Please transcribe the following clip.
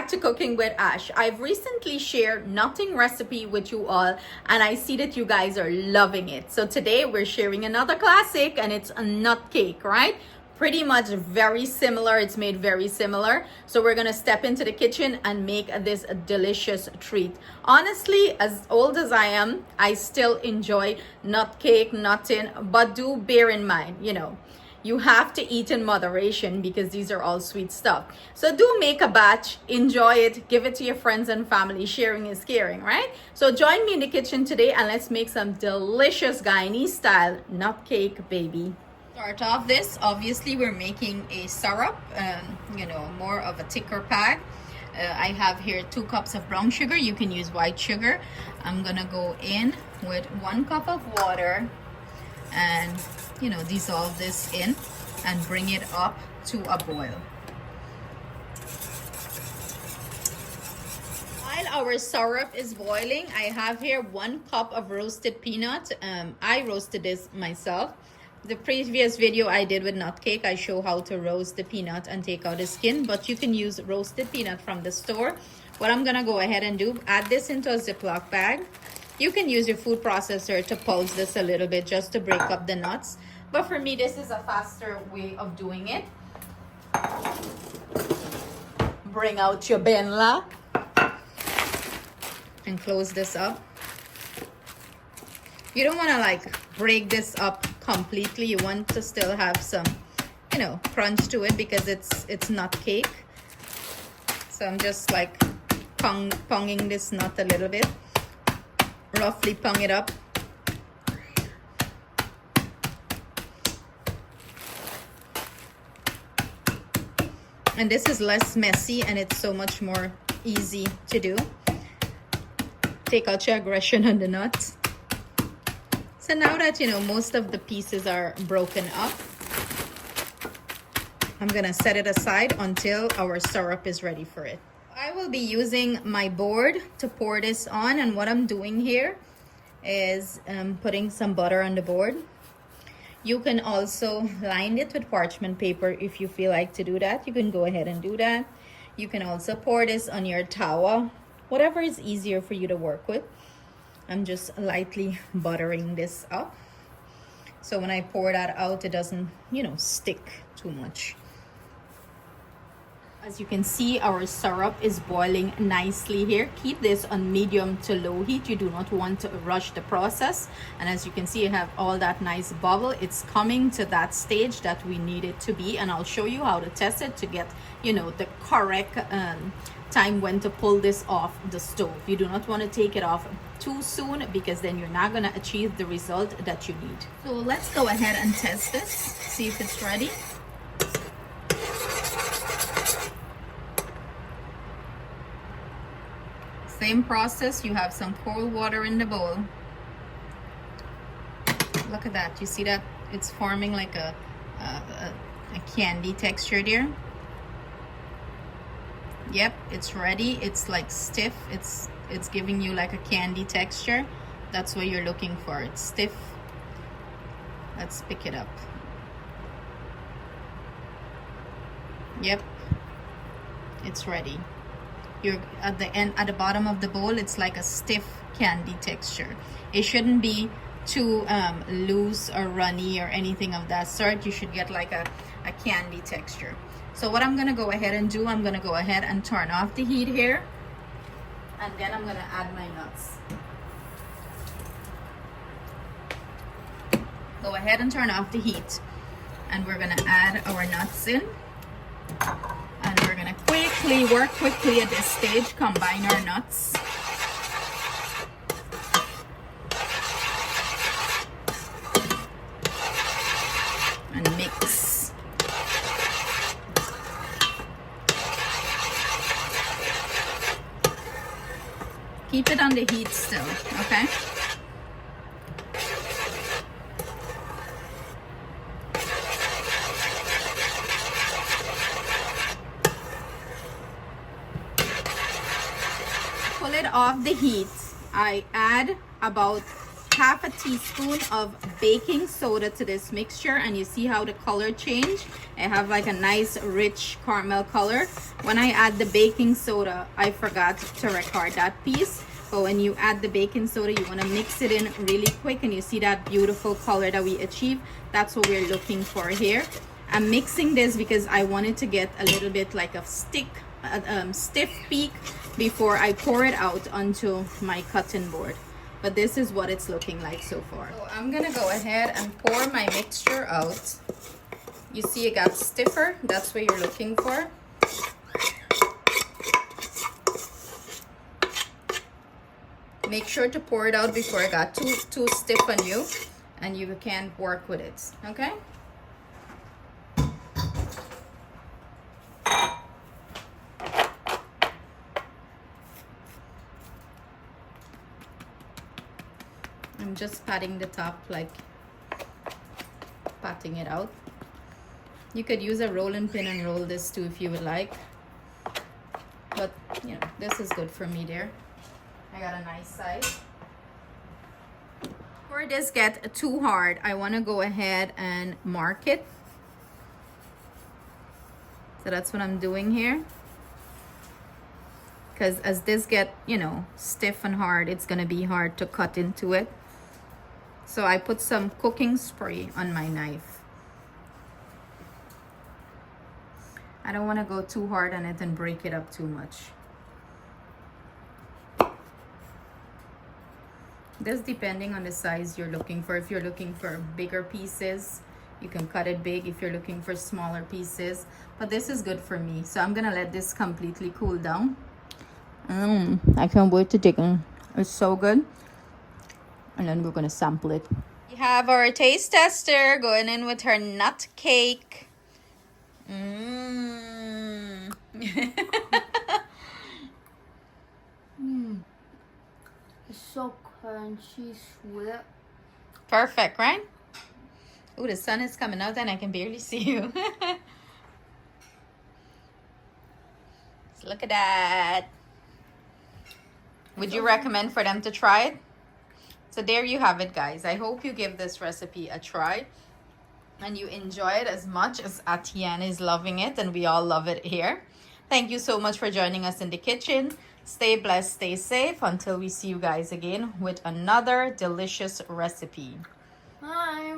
to Cooking with Ash. I've recently shared nutting recipe with you all, and I see that you guys are loving it. So today we're sharing another classic, and it's a nut cake, right? Pretty much very similar. It's made very similar. So we're gonna step into the kitchen and make this delicious treat. Honestly, as old as I am, I still enjoy nut cake, nutting, but do bear in mind, you have to eat in moderation because these are all sweet stuff. So do make a batch, enjoy it, give it to your friends and family. Sharing is caring, right? So join me in the kitchen today and let's make some delicious Guyanese style nut cake, baby. Start off this, obviously we're making a syrup, more of a thicker pack. I have here 2 cups of brown sugar. You can use white sugar. I'm gonna go in with 1 cup of water and dissolve this in and bring it up to a boil. While our syrup is boiling, I have here 1 cup of roasted peanut. I roasted this myself. The previous video I did with nut cake, I show how to roast the peanut and take out the skin, but you can use roasted peanut from the store. What I'm gonna go ahead and do, add this into a Ziploc bag. You can use your food processor to pulse this a little bit just to break up the nuts. But for me, this is a faster way of doing it. Bring out your benla and close this up. You don't want to break this up completely. You want to still have some, crunch to it because it's nut cake. So I'm just ponging this nut a little bit. Roughly pong it up. And this is less messy and it's so much more easy to do. Take out your aggression on the nuts. So now that most of the pieces are broken up, I'm gonna set it aside until our syrup is ready for it. I will be using my board to pour this on, and what I'm doing here is putting some butter on the board. You can also line it with parchment paper if you feel like to do that. You can go ahead and do that. You can also pour this on your tawa, whatever is easier for you to work with. I'm just lightly buttering this up. So when I pour that out, it doesn't, stick too much. As you can see, our syrup is boiling nicely here. Keep this on medium to low heat. You do not want to rush the process. And as you can see, you have all that nice bubble. It's coming to that stage that we need it to be. And I'll show you how to test it to get, the correct time when to pull this off the stove. You do not want to take it off too soon because then you're not going to achieve the result that you need. So let's go ahead and test this, see if it's ready. Same process. You have some cold water in the bowl. Look at that. You see that? It's forming like a candy texture there. Yep, it's ready. It's stiff. It's giving you like a candy texture. That's what you're looking for. It's stiff. Let's pick it up. Yep, it's ready. You're at the bottom of the bowl, it's like a stiff candy texture. It shouldn't be too loose or runny or anything of that sort. You should get like a candy texture. So what I'm gonna go ahead and do, I'm gonna go ahead and turn off the heat here, and then I'm gonna add my nuts. Go ahead and turn off the heat, and we're gonna add our nuts in. And we're gonna work quickly at this stage, combine our nuts. And mix. Keep it on the heat still, okay? Pull it off the heat. I add about half a teaspoon of baking soda to this mixture, and you see how the color changed. I have like a nice rich caramel color. When I add the baking soda, I forgot to record that piece, but when you add the baking soda, you want to mix it in really quick, and you see that beautiful color that we achieve. That's what we're looking for here. I'm mixing this because I wanted to get a little bit like a stiff peak before I pour it out onto my cutting board. But this is what it's looking like so far. So I'm gonna go ahead and pour my mixture out. You see it got stiffer. That's what you're looking for. Make sure to pour it out before it got too stiff on you and you can't work with it, okay? I'm just patting the top, like patting it out. You could use a rolling pin and roll this too if you would like. But, you know, this is good for me there. I got a nice size. Before this gets too hard, I want to go ahead and mark it. So that's what I'm doing here. Because as this get, you know, stiff and hard, it's going to be hard to cut into it. So I put some cooking spray on my knife. I don't want to go too hard on it and break it up too much. This depending on the size you're looking for. If you're looking for bigger pieces, you can cut it big. If you're looking for smaller pieces, but this is good for me. So I'm gonna let this completely cool down. I can't wait to take it. It's so good. And then we're gonna sample it. We have our taste tester going in with her nut cake. It's so crunchy, sweet. Perfect, right? Oh, the sun is coming out and I can barely see you. So look at that. Would you recommend for them to try it? So there you have it, guys. I hope you give this recipe a try and you enjoy it as much as Atienne is loving it, and we all love it here. Thank you so much for joining us in the kitchen. Stay blessed, stay safe until we see you guys again with another delicious recipe. Bye.